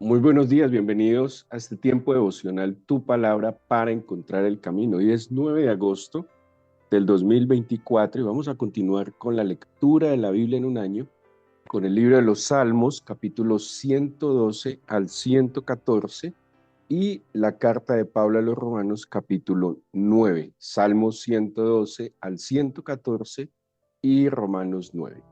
Muy buenos días, bienvenidos a este tiempo devocional Tu Palabra para encontrar el camino. Hoy es 9 de agosto del 2024 y vamos a continuar con la lectura de la Biblia en un año, con el libro de los Salmos, capítulos 112 al 114 y la carta de Pablo a los Romanos, capítulo 9, Salmos 112 al 114 y Romanos 9.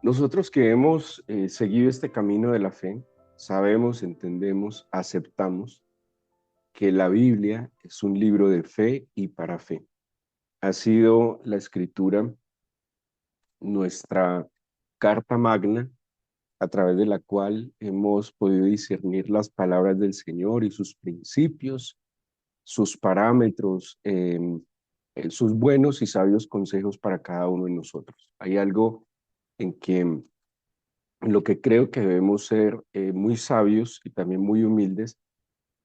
Nosotros que hemos seguido este camino de la fe, sabemos, entendemos, aceptamos que la Biblia es un libro de fe y para fe. Ha sido la escritura nuestra carta magna a través de la cual hemos podido discernir las palabras del Señor y sus principios, sus parámetros, sus buenos y sabios consejos para cada uno de nosotros. Hay algo en que lo que creo que debemos ser muy sabios y también muy humildes,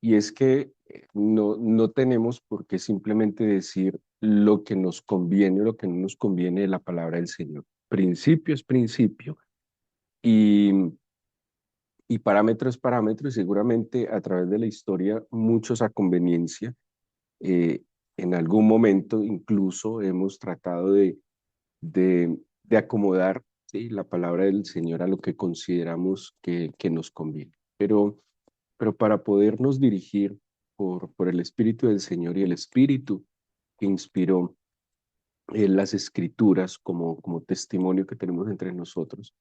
y es que no tenemos por qué simplemente decir lo que nos conviene o lo que no nos conviene de la palabra del Señor. Principio es principio y, y parámetro es parámetro, y seguramente a través de la historia muchos a conveniencia. eh, en algún momento incluso hemos tratado de acomodar, ¿sí?, la palabra del Señor a lo que consideramos que nos conviene. Pero para podernos dirigir por el Espíritu del Señor y el Espíritu que inspiró las Escrituras como testimonio que tenemos entre nosotros,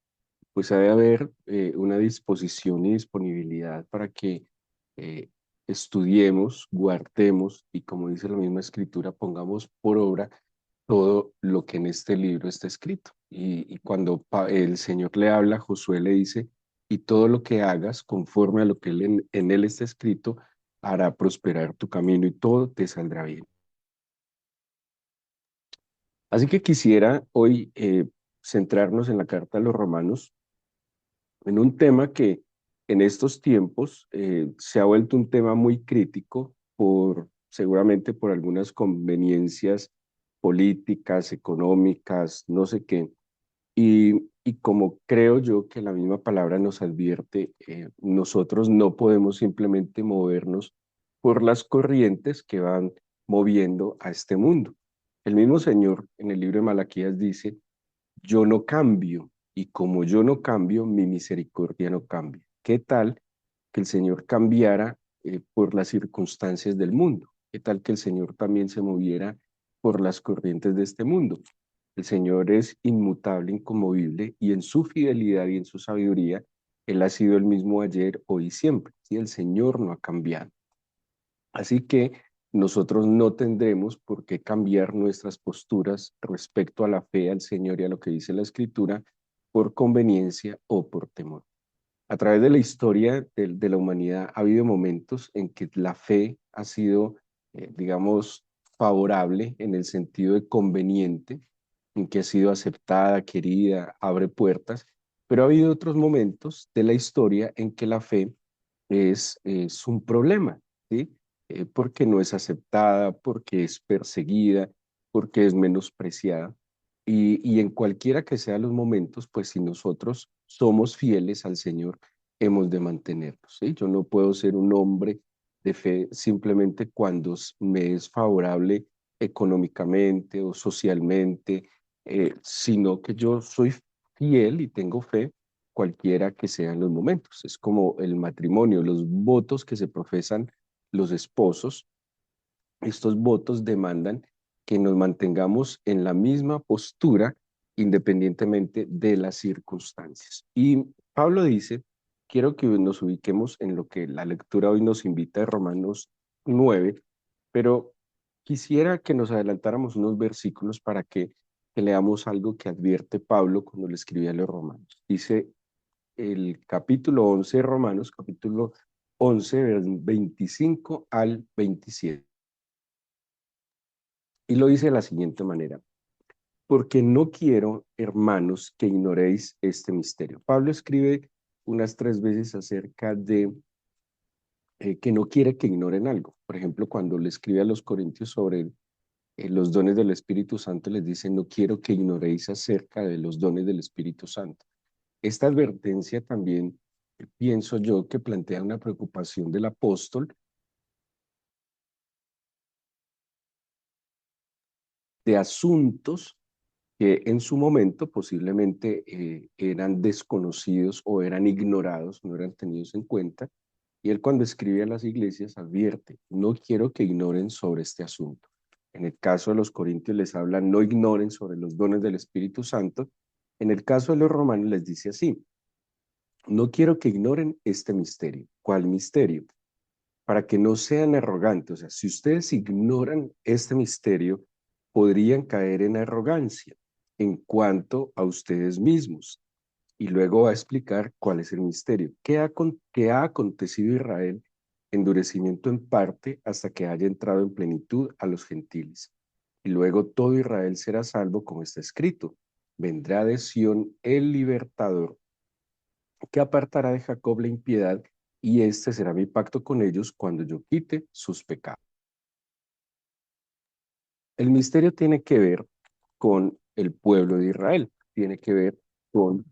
pues ha de haber una disposición y disponibilidad para que eh, estudiemos, guardemos y, como dice la misma Escritura, pongamos por obra todo lo que en este libro está escrito. Y cuando el Señor le habla, Josué le dice: y todo lo que hagas conforme a lo que en él está escrito, hará prosperar tu camino y todo te saldrá bien. Así que quisiera hoy centrarnos en la carta a los Romanos, en un tema que en estos tiempos se ha vuelto un tema muy crítico seguramente por algunas conveniencias políticas, económicas, no sé qué. Y como creo yo que la misma palabra nos advierte, nosotros no podemos simplemente movernos por las corrientes que van moviendo a este mundo. El mismo Señor en el libro de Malaquías dice: yo no cambio, y como yo no cambio, mi misericordia no cambia. ¿Qué tal que el Señor cambiara por las circunstancias del mundo? ¿Qué tal que el Señor también se moviera por las corrientes de este mundo? El Señor es inmutable, inconmovible, y en su fidelidad y en su sabiduría, Él ha sido el mismo ayer, hoy y siempre. ¿Sí? El Señor no ha cambiado. Así que nosotros no tendremos por qué cambiar nuestras posturas respecto a la fe, al Señor y a lo que dice la Escritura por conveniencia o por temor. A través de la historia de la humanidad ha habido momentos en que la fe ha sido, digamos, favorable en el sentido de conveniente, en que ha sido aceptada, querida, abre puertas, pero ha habido otros momentos de la historia en que la fe es un problema, ¿sí? Porque no es aceptada, porque es perseguida, porque es menospreciada. Y en cualquiera que sean los momentos, pues si nosotros somos fieles al Señor, hemos de mantenernos, ¿sí? Yo no puedo ser un hombre de fe simplemente cuando me es favorable económicamente o socialmente, sino que yo soy fiel y tengo fe cualquiera que sean los momentos. Es como el matrimonio, los votos que se profesan los esposos. Estos votos demandan que nos mantengamos en la misma postura independientemente de las circunstancias. Y Pablo dice: quiero que nos ubiquemos en lo que la lectura hoy nos invita de Romanos 9, pero quisiera que nos adelantáramos unos versículos para que leamos algo que advierte Pablo cuando le escribía a los romanos. Dice el capítulo 11 de Romanos, capítulo 11, 25 al 27. Y lo dice de la siguiente manera: porque no quiero, hermanos, que ignoréis este misterio. Pablo escribe unas 3 veces acerca de que no quiere que ignoren algo. Por ejemplo, cuando le escribe a los corintios sobre los dones del Espíritu Santo, les dice: no quiero que ignoréis acerca de los dones del Espíritu Santo. Esta advertencia también pienso yo que plantea una preocupación del apóstol de asuntos que en su momento posiblemente eran desconocidos o eran ignorados, no eran tenidos en cuenta. Y él, cuando escribe a las iglesias, advierte: no quiero que ignoren sobre este asunto. En el caso de los corintios les habla: no ignoren sobre los dones del Espíritu Santo. En el caso de los romanos les dice así: no quiero que ignoren este misterio. ¿Cuál misterio? Para que no sean arrogantes. O sea, si ustedes ignoran este misterio, podrían caer en arrogancia en cuanto a ustedes mismos. Y luego va a explicar cuál es el misterio. ¿Qué ha acontecido a Israel? Endurecimiento en parte hasta que haya entrado en plenitud a los gentiles. Y luego todo Israel será salvo, como está escrito: vendrá de Sión el libertador, que apartará de Jacob la impiedad, y este será mi pacto con ellos cuando yo quite sus pecados. El misterio tiene que ver con el pueblo de Israel, tiene que ver con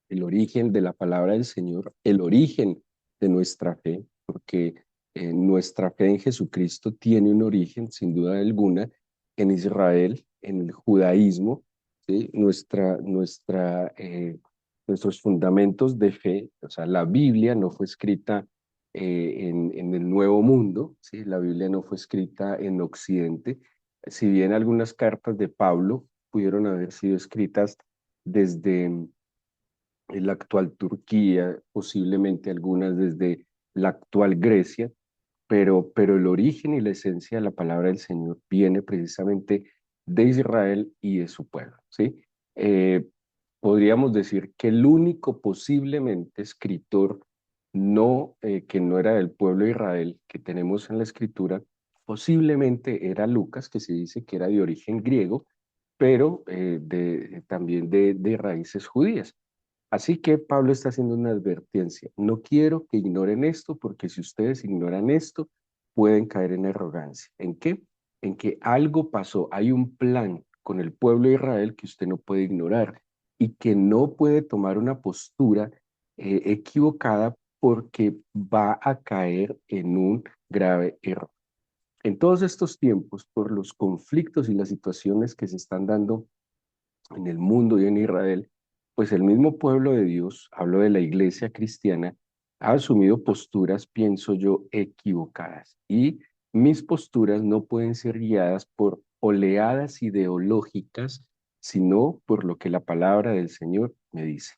el origen de la palabra del Señor, el origen de nuestra fe, porque nuestra fe en Jesucristo tiene un origen, sin duda alguna, en Israel, en el judaísmo, ¿sí? Nuestros fundamentos de fe, o sea, la Biblia no fue escrita en el Nuevo Mundo, ¿sí? La Biblia no fue escrita en Occidente, si bien algunas cartas de Pablo pudieron haber sido escritas desde la actual Turquía, posiblemente algunas desde la actual Grecia, pero el origen y la esencia de la palabra del Señor viene precisamente de Israel y de su pueblo, ¿sí? Eh, Podríamos decir que el único posiblemente escritor que no era del pueblo de Israel que tenemos en la escritura, posiblemente era Lucas, que se dice que era de origen griego, pero también de raíces judías. Así que Pablo está haciendo una advertencia: no quiero que ignoren esto, porque si ustedes ignoran esto, pueden caer en arrogancia. ¿En qué? En que algo pasó, hay un plan con el pueblo de Israel que usted no puede ignorar y que no puede tomar una postura equivocada, porque va a caer en un grave error. En todos estos tiempos, por los conflictos y las situaciones que se están dando en el mundo y en Israel, pues el mismo pueblo de Dios, hablo de la iglesia cristiana, ha asumido posturas, pienso yo, equivocadas. Y mis posturas no pueden ser guiadas por oleadas ideológicas, sino por lo que la palabra del Señor me dice.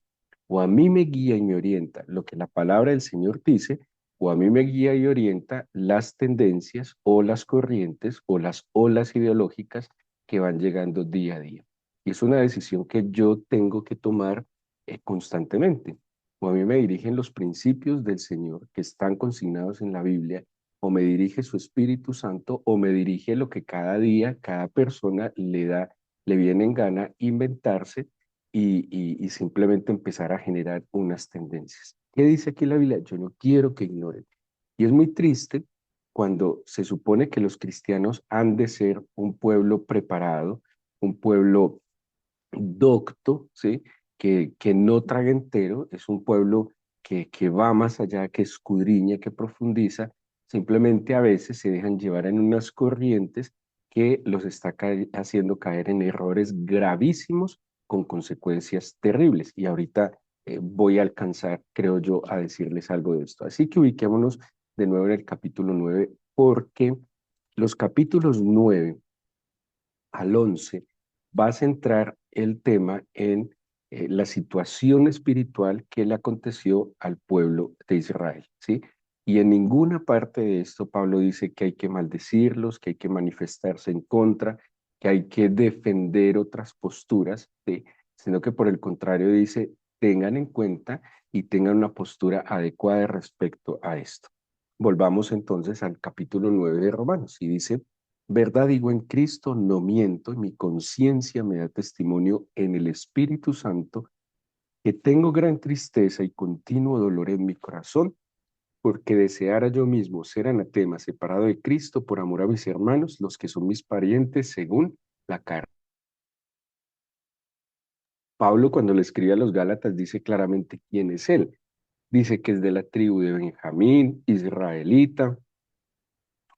O a mí me guía y me orienta lo que la palabra del Señor dice, o a mí me guía y orienta las tendencias o las corrientes o las olas ideológicas que van llegando día a día. Y es una decisión que yo tengo que tomar constantemente. O a mí me dirigen los principios del Señor que están consignados en la Biblia, o me dirige su Espíritu Santo, o me dirige lo que cada día, cada persona le viene en gana inventarse y simplemente empezar a generar unas tendencias. ¿Qué dice aquí la Biblia? Yo no quiero que ignoren. Y es muy triste cuando se supone que los cristianos han de ser un pueblo preparado, un pueblo docto, ¿sí? Que no traga entero, es un pueblo que va más allá, que escudriña, que profundiza. Simplemente a veces se dejan llevar en unas corrientes que los está haciendo caer en errores gravísimos con consecuencias terribles. Y ahorita voy a alcanzar, creo yo, a decirles algo de esto. Así que ubiquémonos de nuevo en el capítulo 9, porque los capítulos 9 al 11 va a centrar el tema en la situación espiritual que le aconteció al pueblo de Israel, ¿sí? Y en ninguna parte de esto Pablo dice que hay que maldecirlos, que hay que manifestarse en contra, que hay que defender otras posturas, ¿sí? Sino que por el contrario dice: tengan en cuenta y tengan una postura adecuada respecto a esto. Volvamos entonces al capítulo 9 de Romanos y dice: Verdad digo en Cristo, no miento, y mi conciencia me da testimonio en el Espíritu Santo que tengo gran tristeza y continuo dolor en mi corazón, porque deseara yo mismo ser anatema, separado de Cristo por amor a mis hermanos, los que son mis parientes según la carne. Pablo, cuando le escribe a los Gálatas, dice claramente quién es él. Dice que es de la tribu de Benjamín, israelita,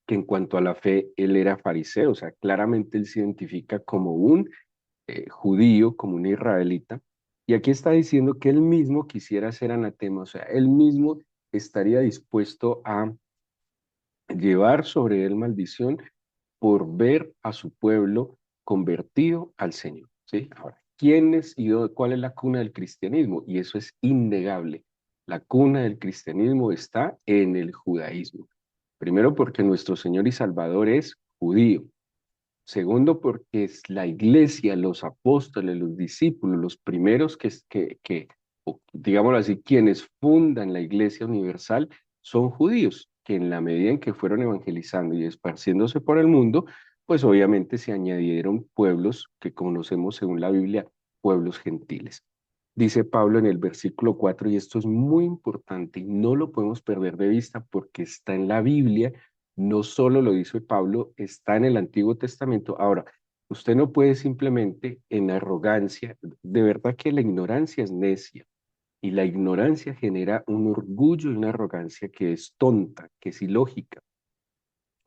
que en cuanto a la fe, él era fariseo, o sea, claramente él se identifica como un judío, como un israelita. Y aquí está diciendo que él mismo quisiera ser anatema, o sea, él mismo estaría dispuesto a llevar sobre él maldición por ver a su pueblo convertido al Señor. ¿Sí? Ahora, ¿quién es y cuál es la cuna del cristianismo? Y eso es innegable. La cuna del cristianismo está en el judaísmo. Primero porque nuestro Señor y Salvador es judío. Segundo, porque es la iglesia, los apóstoles, los discípulos, los primeros digámoslo así, quienes fundan la iglesia universal son judíos, que en la medida en que fueron evangelizando y esparciéndose por el mundo, pues obviamente se añadieron pueblos que conocemos según la Biblia, pueblos gentiles. Dice Pablo en el versículo 4 y esto es muy importante y no lo podemos perder de vista porque está en la Biblia, no solo lo dice Pablo, está en el Antiguo Testamento. Ahora, usted no puede simplemente en arrogancia, de verdad que la ignorancia es necia y la ignorancia genera un orgullo y una arrogancia que es tonta, que es ilógica,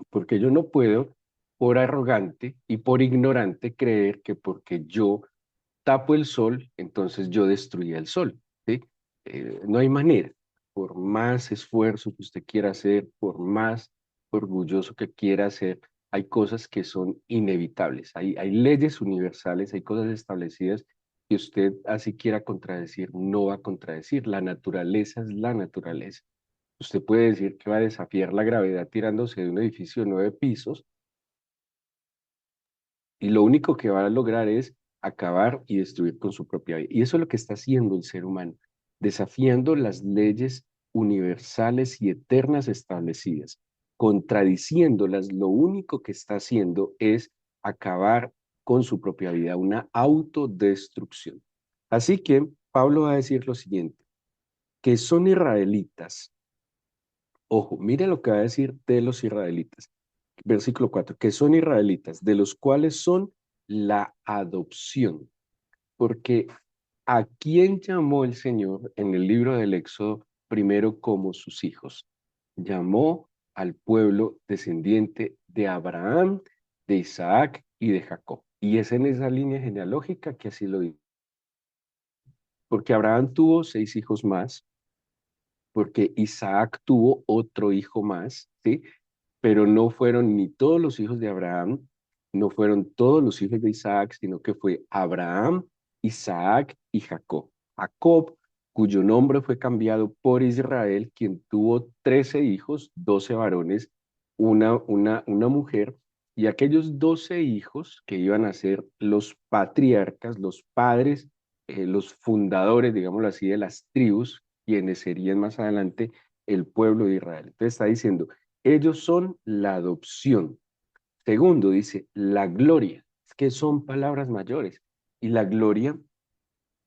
porque yo no puedo por arrogante y por ignorante creer que porque yo tapo el sol, entonces yo destruía el sol, ¿sí? No hay manera, por más esfuerzo que usted quiera hacer, por más orgulloso que quiera hacer, hay cosas que son inevitables, hay leyes universales, hay cosas establecidas que usted así quiera contradecir, no va a contradecir, la naturaleza es la naturaleza. Usted puede decir que va a desafiar la gravedad tirándose de un edificio de 9 pisos, y lo único que va a lograr es acabar y destruir con su propia vida. Y eso es lo que está haciendo el ser humano, desafiando las leyes universales y eternas establecidas, contradiciéndolas, lo único que está haciendo es acabar con su propia vida, una autodestrucción. Así que Pablo va a decir lo siguiente, que son israelitas. Ojo, mire lo que va a decir de los israelitas. Versículo 4, que son israelitas, de los cuales son la adopción. Porque ¿a quién llamó el Señor en el libro del Éxodo primero como sus hijos? Llamó al pueblo descendiente de Abraham, de Isaac y de Jacob. Y es en esa línea genealógica que así lo dice. Porque Abraham tuvo 6 hijos más, porque Isaac tuvo otro hijo más, ¿sí? Pero no fueron ni todos los hijos de Abraham, no fueron todos los hijos de Isaac, sino que fue Abraham, Isaac y Jacob. Jacob, cuyo nombre fue cambiado por Israel, quien tuvo 13 hijos, 12 varones, una mujer, y aquellos 12 hijos que iban a ser los patriarcas, los padres, los fundadores, digámoslo así, de las tribus, quienes serían más adelante el pueblo de Israel. Entonces está diciendo, ellos son la adopción. Segundo, dice la gloria, es que son palabras mayores. Y la gloria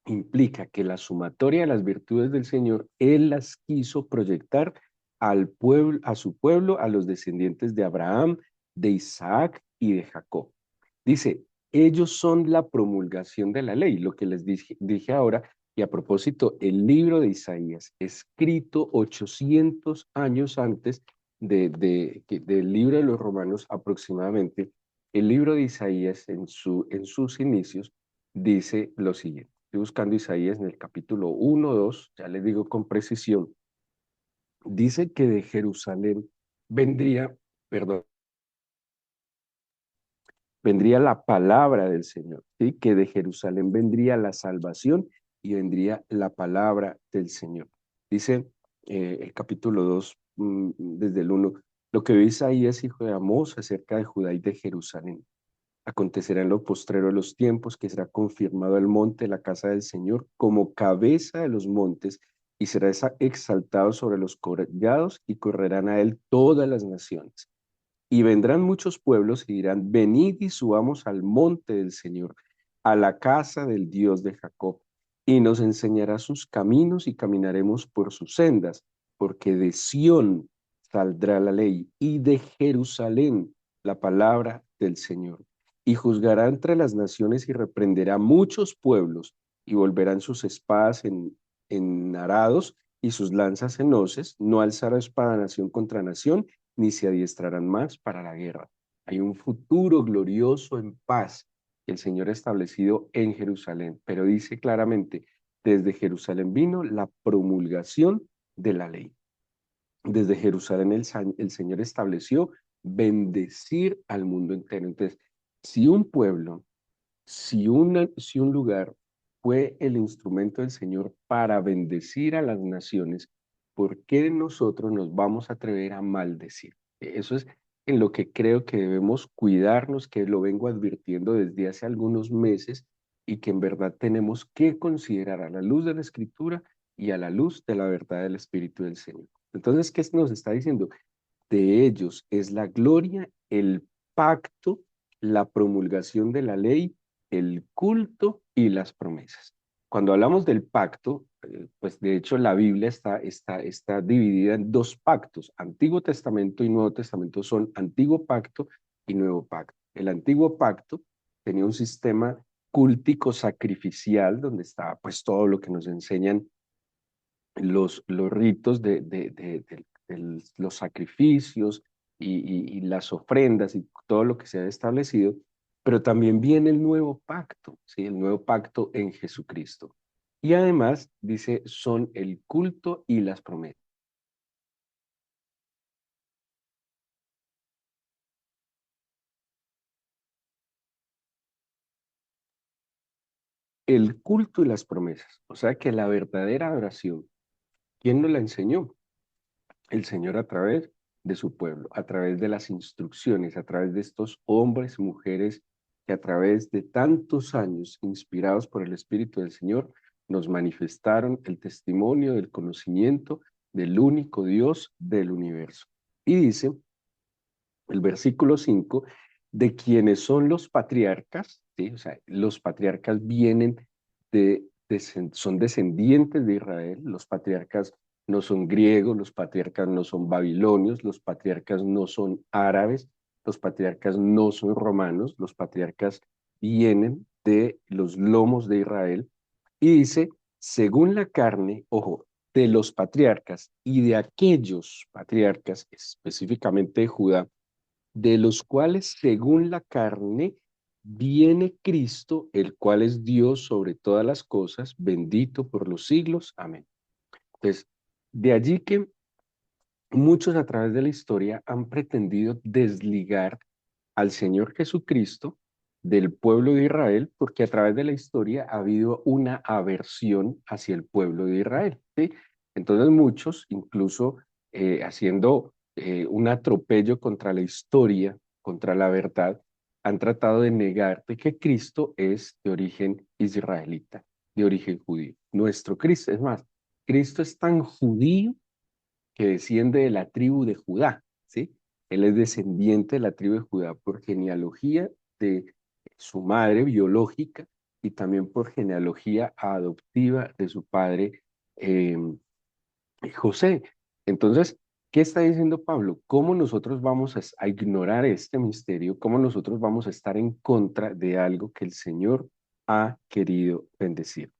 implica que la sumatoria de las virtudes del Señor, Él las quiso proyectar al pueblo, a su pueblo, a los descendientes de Abraham, de Isaac y de Jacob. Dice, ellos son la promulgación de la ley, lo que les dije ahora, y a propósito, el libro de Isaías, escrito 800 años antes del libro de los Romanos aproximadamente, el libro de Isaías en sus inicios dice lo siguiente. Estoy buscando Isaías en el capítulo 1, 2, ya les digo con precisión. Dice que de Jerusalén vendría, perdón, vendría la palabra del Señor, ¿sí? Que de Jerusalén vendría la salvación y vendría la palabra del Señor. Dice el capítulo 2, desde el 1, lo que ve Isaías, hijo de Amós, acerca de Judá y de Jerusalén. Acontecerá en lo postrero de los tiempos que será confirmado el monte, la casa del Señor, como cabeza de los montes, y será exaltado sobre los collados y correrán a él todas las naciones. Y vendrán muchos pueblos y dirán, venid y subamos al monte del Señor, a la casa del Dios de Jacob, y nos enseñará sus caminos y caminaremos por sus sendas, porque de Sión saldrá la ley y de Jerusalén la palabra del Señor. Y juzgará entre las naciones y reprenderá muchos pueblos y volverán sus espadas en arados y sus lanzas en hoces, no alzará espada nación contra nación, ni se adiestrarán más para la guerra. Hay un futuro glorioso en paz que el Señor ha establecido en Jerusalén, pero dice claramente, desde Jerusalén vino la promulgación de la ley. Desde Jerusalén el Señor estableció bendecir al mundo entero. Entonces, si un pueblo, si un lugar fue el instrumento del Señor para bendecir a las naciones, ¿por qué nosotros nos vamos a atrever a maldecir? Eso es en lo que creo que debemos cuidarnos, que lo vengo advirtiendo desde hace algunos meses y que en verdad tenemos que considerar a la luz de la Escritura y a la luz de la verdad del Espíritu del Señor. Entonces, ¿qué nos está diciendo? De ellos es la gloria, el pacto, la promulgación de la ley, el culto y las promesas. Cuando hablamos del pacto, pues de hecho la Biblia está dividida en dos pactos. Antiguo Testamento y Nuevo Testamento son Antiguo Pacto y Nuevo Pacto. El Antiguo Pacto tenía un sistema cultico sacrificial donde estaba pues todo lo que nos enseñan los ritos de los sacrificios y las ofrendas y todo lo que se ha establecido, pero también viene el nuevo pacto, ¿sí? El nuevo pacto en Jesucristo. Y además, dice, son el culto y las promesas. El culto y las promesas. O sea que la verdadera adoración, ¿quién nos la enseñó? El Señor a través de su pueblo, a través de las instrucciones, a través de estos hombres y mujeres que a través de tantos años, inspirados por el Espíritu del Señor, nos manifestaron el testimonio del conocimiento del único Dios del universo. Y dice el versículo 5 de quienes son los patriarcas, ¿sí? O sea, los patriarcas vienen son descendientes de Israel, los patriarcas no son griegos, los patriarcas no son babilonios, los patriarcas no son árabes, los patriarcas no son romanos, los patriarcas vienen de los lomos de Israel y dice, según la carne, ojo, de los patriarcas y de aquellos patriarcas, específicamente de Judá, de los cuales, según la carne, viene Cristo, el cual es Dios sobre todas las cosas, bendito por los siglos. Amén. Entonces, de allí que muchos a través de la historia han pretendido desligar al Señor Jesucristo del pueblo de Israel, porque a través de la historia ha habido una aversión hacia el pueblo de Israel, ¿sí? Entonces muchos, incluso haciendo un atropello contra la historia, contra la verdad, han tratado de negar de que Cristo es de origen israelita, de origen judío. Nuestro Cristo, es más, Cristo es tan judío que desciende de la tribu de Judá, ¿sí? Él es descendiente de la tribu de Judá por genealogía de su madre biológica y también por genealogía adoptiva de su padre eh, José. Entonces, ¿qué está diciendo Pablo? ¿Cómo nosotros vamos a ignorar este misterio? ¿Cómo nosotros vamos a estar en contra de algo que el Señor ha querido bendecir?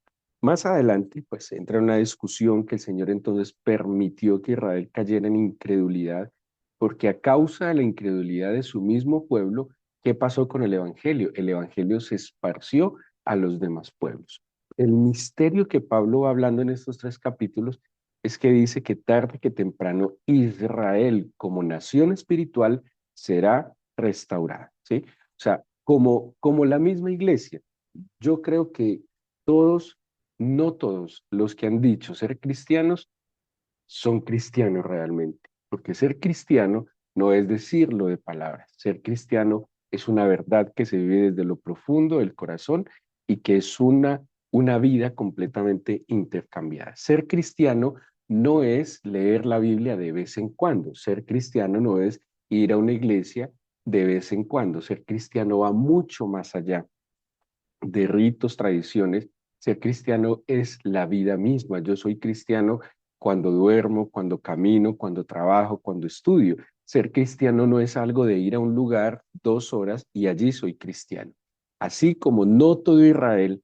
Más adelante, pues entra una discusión que el Señor entonces permitió que Israel cayera en incredulidad, porque a causa de la incredulidad de su mismo pueblo, ¿qué pasó con el Evangelio? El Evangelio se esparció a los demás pueblos. El misterio que Pablo va hablando en estos tres capítulos es que dice que tarde que temprano Israel como nación espiritual será restaurada, ¿sí? O sea, como la misma iglesia, yo creo que todos, no todos los que han dicho ser cristianos son cristianos realmente, porque ser cristiano no es decirlo de palabras, ser cristiano es una verdad que se vive desde lo profundo del corazón y que es una vida completamente intercambiada. Ser cristiano no es leer la Biblia de vez en cuando, ser cristiano no es ir a una iglesia de vez en cuando. Ser cristiano va mucho más allá de ritos, tradiciones. Ser cristiano es la vida misma. Yo soy cristiano cuando duermo, cuando camino, cuando trabajo, cuando estudio. Ser cristiano no es algo de ir a un lugar 2 horas y allí soy cristiano. Así como no todo Israel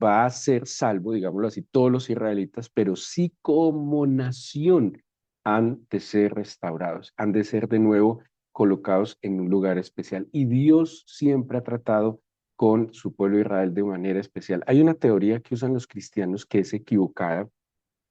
va a ser salvo, digámoslo así, todos los israelitas, pero sí como nación han de ser restaurados, han de ser de nuevo colocados en un lugar especial. Y Dios siempre ha tratado con su pueblo Israel de manera especial. Hay una teoría que usan los cristianos que es equivocada,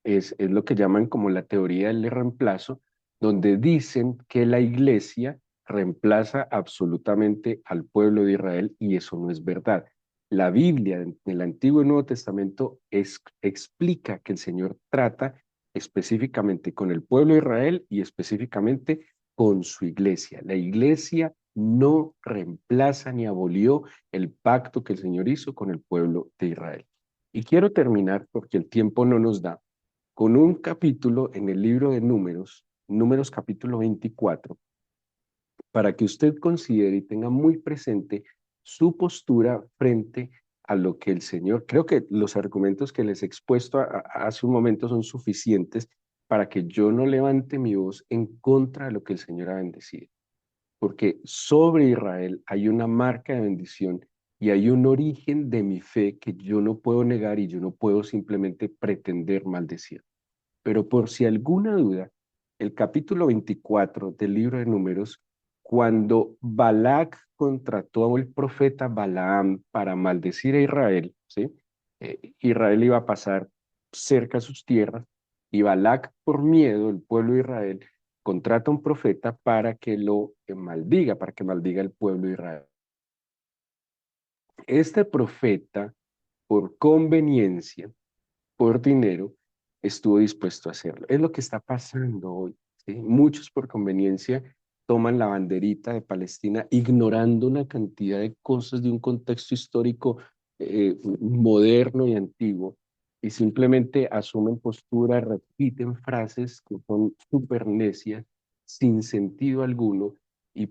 es lo que llaman como la teoría del reemplazo, donde dicen que la iglesia reemplaza absolutamente al pueblo de Israel y eso no es verdad. La Biblia en el Antiguo y Nuevo Testamento explica que el Señor trata específicamente con el pueblo de Israel y específicamente con su iglesia. La iglesia no reemplaza ni abolió el pacto que el Señor hizo con el pueblo de Israel. Y quiero terminar, porque el tiempo no nos da, con un capítulo en el libro de Números, Números capítulo 24, para que usted considere y tenga muy presente su postura frente a lo que el Señor, creo que los argumentos que les he expuesto hace un momento son suficientes para que yo no levante mi voz en contra de lo que el Señor ha bendecido, porque sobre Israel hay una marca de bendición y hay un origen de mi fe que yo no puedo negar y yo no puedo simplemente pretender maldecir. Pero por si alguna duda, el capítulo 24 del libro de Números, cuando Balac contrató al profeta Balaam para maldecir a Israel, ¿sí? Israel iba a pasar cerca a sus tierras y Balac, por miedo, el pueblo de Israel, contrata a un profeta para que lo maldiga, para que maldiga el pueblo de Israel. Este profeta, por conveniencia, por dinero, estuvo dispuesto a hacerlo. Es lo que está pasando hoy, ¿sí? Muchos por conveniencia toman la banderita de Palestina ignorando una cantidad de cosas de un contexto histórico moderno y antiguo y simplemente asumen postura, repiten frases que son súper necias, sin sentido alguno y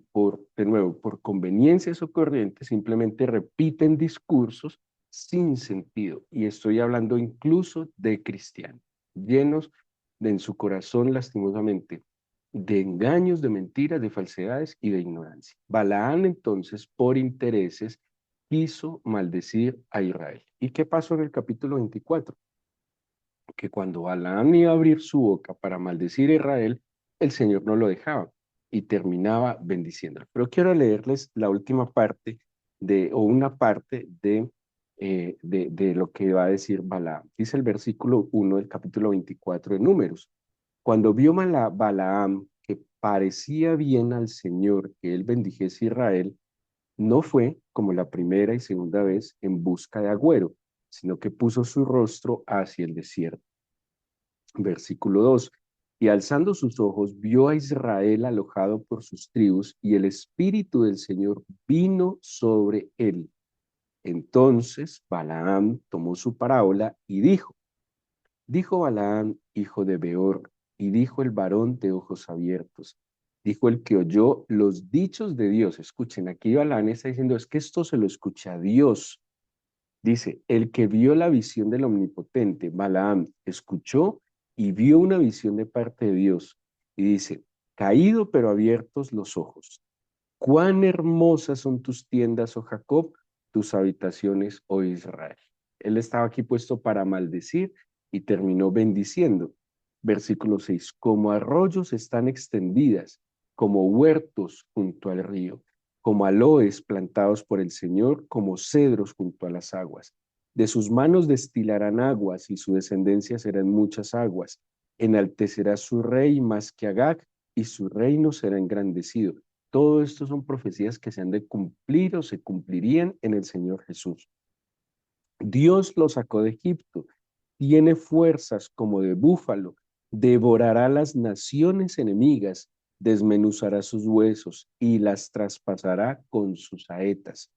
de nuevo, por conveniencias o corrientes, simplemente repiten discursos sin sentido. Y estoy hablando incluso de cristianos, llenos de en su corazón, lastimosamente, de engaños, de mentiras, de falsedades y de ignorancia. Balaán entonces, por intereses, quiso maldecir a Israel. ¿Y qué pasó en el capítulo 24? Que cuando Balaam iba a abrir su boca para maldecir a Israel, el Señor no lo dejaba y terminaba bendiciéndolo. Pero quiero leerles la última parte o una parte de lo que va a decir Balaam. Dice el versículo 1 del capítulo 24 de Números. Cuando vio Balaam que parecía bien al Señor que él bendijese a Israel, no fue como la primera y segunda vez en busca de agüero, sino que puso su rostro hacia el desierto. Versículo 2. Y alzando sus ojos, vio a Israel alojado por sus tribus, y el Espíritu del Señor vino sobre él. Entonces Balaam tomó su parábola y dijo Balaam, hijo de Beor, y dijo el varón de ojos abiertos, dijo el que oyó los dichos de Dios. Escuchen, aquí Balaam está diciendo, es que esto se lo escucha a Dios. Dice, el que vio la visión del Omnipotente, Balaam, escuchó y vio una visión de parte de Dios. Y dice, caído pero abiertos los ojos. Cuán hermosas son tus tiendas, oh Jacob, tus habitaciones, oh Israel. Él estaba aquí puesto para maldecir y terminó bendiciendo. Versículo 6, como arroyos están extendidas, como huertos junto al río, como aloes plantados por el Señor, como cedros junto a las aguas. De sus manos destilarán aguas y su descendencia serán muchas aguas. Enaltecerá su rey más que Agag y su reino será engrandecido. Todo esto son profecías que se han de cumplir o se cumplirían en el Señor Jesús. Dios lo sacó de Egipto, tiene fuerzas como de búfalo, devorará las naciones enemigas, desmenuzará sus huesos y las traspasará con sus saetas.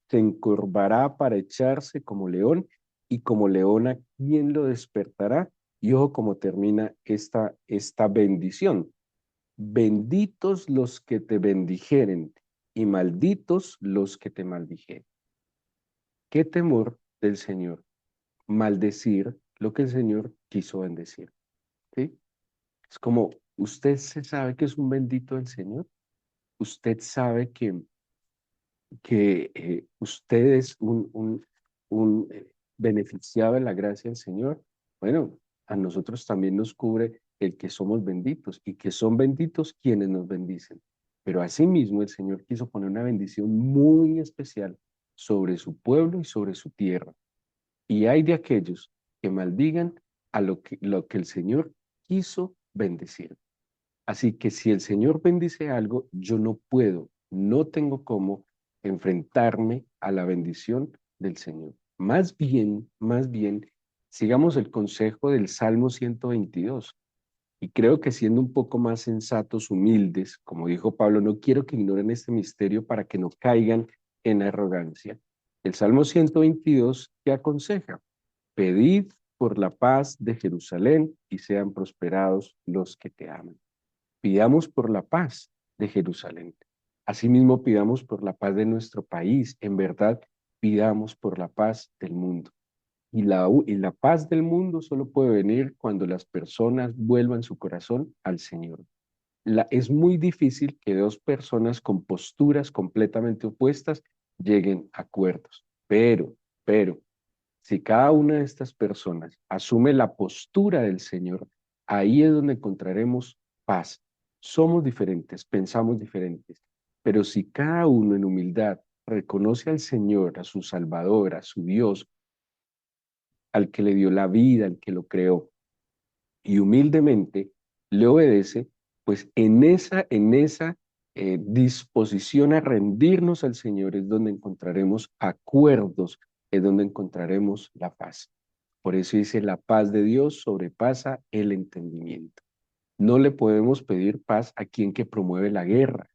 Se encorvará para echarse como león y como leona, ¿quién lo despertará? Y ojo cómo termina esta bendición. benditos los que te bendijeren y malditos los que te maldijeren. Qué temor del Señor, maldecir lo que el Señor quiso bendecir. ¿Sí? Es como, usted se sabe que es un bendito del Señor, usted sabe que usted es un beneficiado de la gracia del Señor. Bueno, a nosotros también nos cubre el que somos benditos y que son benditos quienes nos bendicen. Pero asimismo el Señor quiso poner una bendición muy especial sobre su pueblo y sobre su tierra. Y hay de aquellos que maldigan a lo que el Señor quiso bendecir. Así que si el Señor bendice algo, yo no puedo, no tengo cómo enfrentarme a la bendición del Señor. Más bien, sigamos el consejo del Salmo 122. Y creo que siendo un poco más sensatos, humildes, como dijo Pablo, no quiero que ignoren este misterio para que no caigan en arrogancia. El Salmo 122 que aconseja, pedid por la paz de Jerusalén y sean prosperados los que te aman. Pidamos por la paz de Jerusalén. Asimismo, pidamos por la paz de nuestro país. En verdad, pidamos por la paz del mundo. Y la paz del mundo solo puede venir cuando las personas vuelvan su corazón al Señor. Es muy difícil que dos personas con posturas completamente opuestas lleguen a acuerdos. Pero, si cada una de estas personas asume la postura del Señor, ahí es donde encontraremos paz. Somos diferentes, pensamos diferentes, pero si cada uno en humildad reconoce al Señor, a su Salvador, a su Dios, al que le dio la vida, al que lo creó, y humildemente le obedece, pues en esa disposición a rendirnos al Señor es donde encontraremos acuerdos, es donde encontraremos la paz. Por eso dice, la paz de Dios sobrepasa el entendimiento. No le podemos pedir paz a quien que promueve la guerra.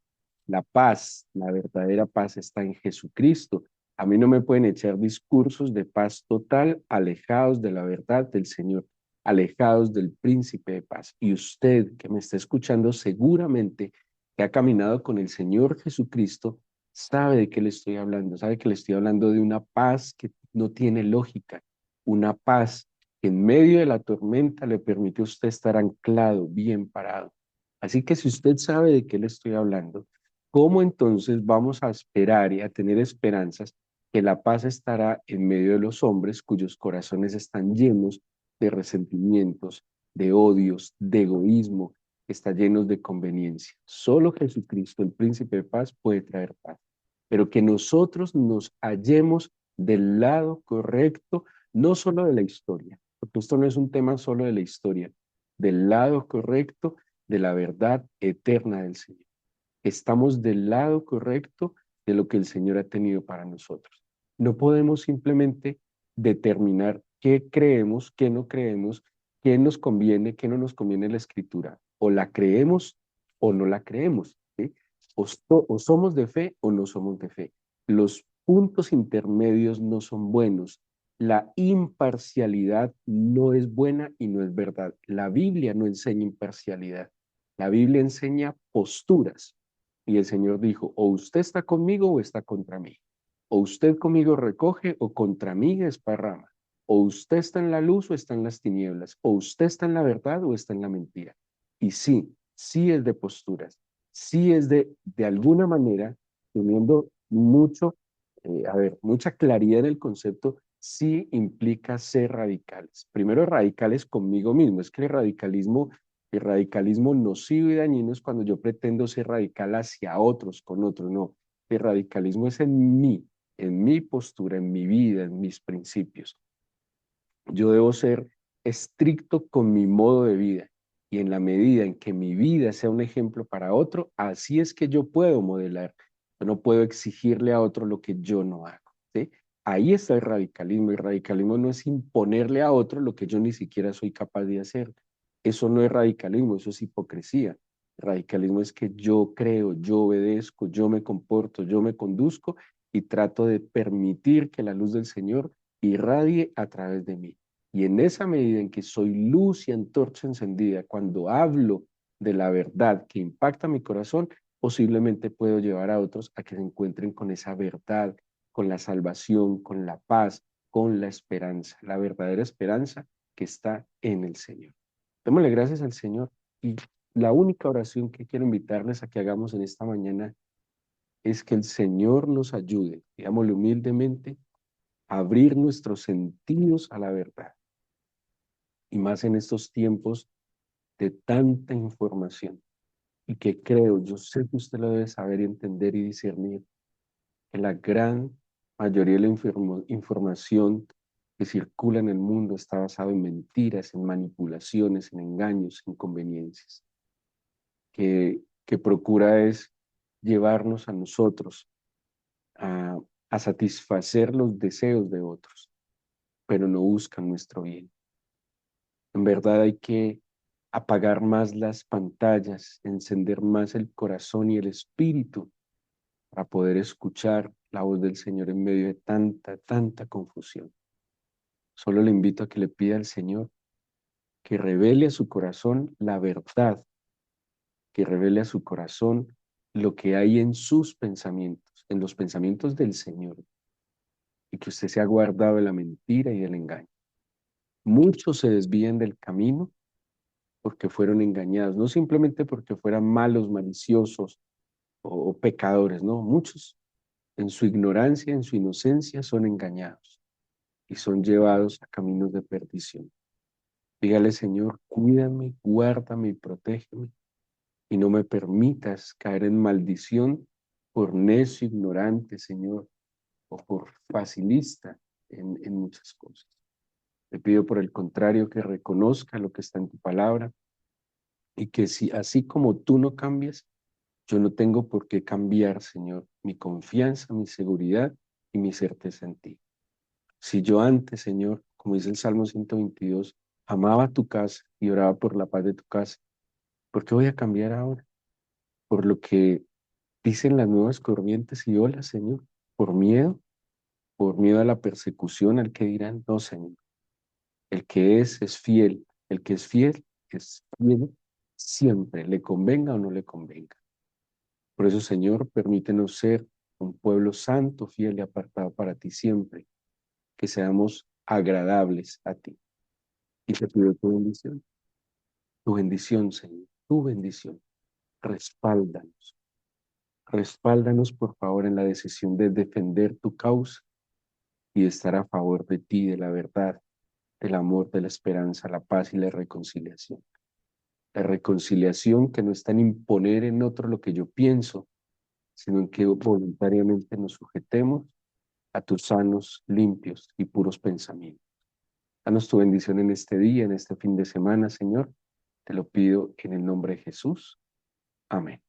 La paz, la verdadera paz está en Jesucristo. A mí no me pueden echar discursos de paz total alejados de la verdad del Señor, alejados del príncipe de paz. Y usted que me está escuchando seguramente que ha caminado con el Señor Jesucristo, sabe de qué le estoy hablando, sabe que le estoy hablando de una paz que no tiene lógica, una paz que en medio de la tormenta le permite a usted estar anclado, bien parado. Así que si usted sabe de qué le estoy hablando, ¿cómo entonces vamos a esperar y a tener esperanzas que la paz estará en medio de los hombres cuyos corazones están llenos de resentimientos, de odios, de egoísmo, que están llenos de conveniencia? Solo Jesucristo, el príncipe de paz, puede traer paz. Pero que nosotros nos hallemos del lado correcto, no solo de la historia, porque esto no es un tema solo de la historia, del lado correcto de la verdad eterna del Señor. Estamos del lado correcto de lo que el Señor ha tenido para nosotros. No podemos simplemente determinar qué creemos, qué no creemos, qué nos conviene, qué no nos conviene la Escritura. O la creemos o no la creemos. ¿Sí? O somos de fe o no somos de fe. Los puntos intermedios no son buenos. La imparcialidad no es buena y no es verdad. La Biblia no enseña imparcialidad. La Biblia enseña posturas. Y el Señor dijo, o usted está conmigo o está contra mí. O usted conmigo recoge o contra mí esparrama. O usted está en la luz o está en las tinieblas. O usted está en la verdad o está en la mentira. Y sí, sí es de posturas. Sí es de alguna manera, teniendo mucha claridad en el concepto, sí implica ser radicales. Primero, radicales conmigo mismo. Es que el radicalismo nocivo y dañino es cuando yo pretendo ser radical hacia otros, con otros. No, el radicalismo es en mi postura, en mi vida, en mis principios. Yo debo ser estricto con mi modo de vida y en la medida en que mi vida sea un ejemplo para otro, así es que yo puedo modelar. Yo no puedo exigirle a otro lo que yo no hago. ¿Sí? Ahí está el radicalismo. El radicalismo no es imponerle a otro lo que yo ni siquiera soy capaz de hacer. Eso no es radicalismo, eso es hipocresía. Radicalismo es que yo creo, yo obedezco, yo me comporto, yo me conduzco y trato de permitir que la luz del Señor irradie a través de mí. Y en esa medida en que soy luz y antorcha encendida, cuando hablo de la verdad que impacta mi corazón, posiblemente puedo llevar a otros a que se encuentren con esa verdad, con la salvación, con la paz, con la esperanza, la verdadera esperanza que está en el Señor. Démosle gracias al Señor. Y la única oración que quiero invitarles a que hagamos en esta mañana es que el Señor nos ayude, digámosle humildemente, a abrir nuestros sentidos a la verdad. Y más en estos tiempos de tanta información. Y que creo, yo sé que usted lo debe saber y entender y discernir, que la gran mayoría de la información que circula en el mundo está basada en mentiras, en manipulaciones, en engaños, en conveniencias, que procura es llevarnos a nosotros a, a satisfacer los deseos de otros, pero no buscan nuestro bien. En verdad hay que apagar más las pantallas, encender más el corazón y el espíritu para poder escuchar la voz del Señor en medio de tanta confusión. Solo le invito a que le pida al Señor que revele a su corazón la verdad, que revele a su corazón lo que hay en sus pensamientos, en los pensamientos del Señor, y que usted se ha guardado de la mentira y del engaño. Muchos se desvían del camino porque fueron engañados, no simplemente porque fueran malos, maliciosos o pecadores, no, muchos en su ignorancia, en su inocencia son engañados y son llevados a caminos de perdición. Dígale, Señor, cuídame, guárdame y protégeme y no me permitas caer en maldición por necio, ignorante, Señor, o por facilista en muchas cosas. Te pido por el contrario que reconozca lo que está en tu palabra y que si así como tú no cambias, yo no tengo por qué cambiar, Señor, mi confianza, mi seguridad y mi certeza en ti. Si yo antes, Señor, como dice el Salmo 122, amaba tu casa y oraba por la paz de tu casa, ¿por qué voy a cambiar ahora? Por lo que dicen las nuevas corrientes y olas, Señor, por miedo a la persecución, al que dirán, no, Señor, el que es fiel, el que es fiel siempre, le convenga o no le convenga. Por eso, Señor, permítenos ser un pueblo santo, fiel y apartado para ti siempre, que seamos agradables a ti. Y te pido tu bendición, Señor, tu bendición. Respáldanos, respáldanos, por favor, en la decisión de defender tu causa y de estar a favor de ti, de la verdad, del amor, de la esperanza, la paz y la reconciliación. La reconciliación que no está en imponer en otro lo que yo pienso, sino en que voluntariamente nos sujetemos a tus sanos, limpios y puros pensamientos. Danos tu bendición en este día, en este fin de semana, Señor. Te lo pido en el nombre de Jesús. Amén.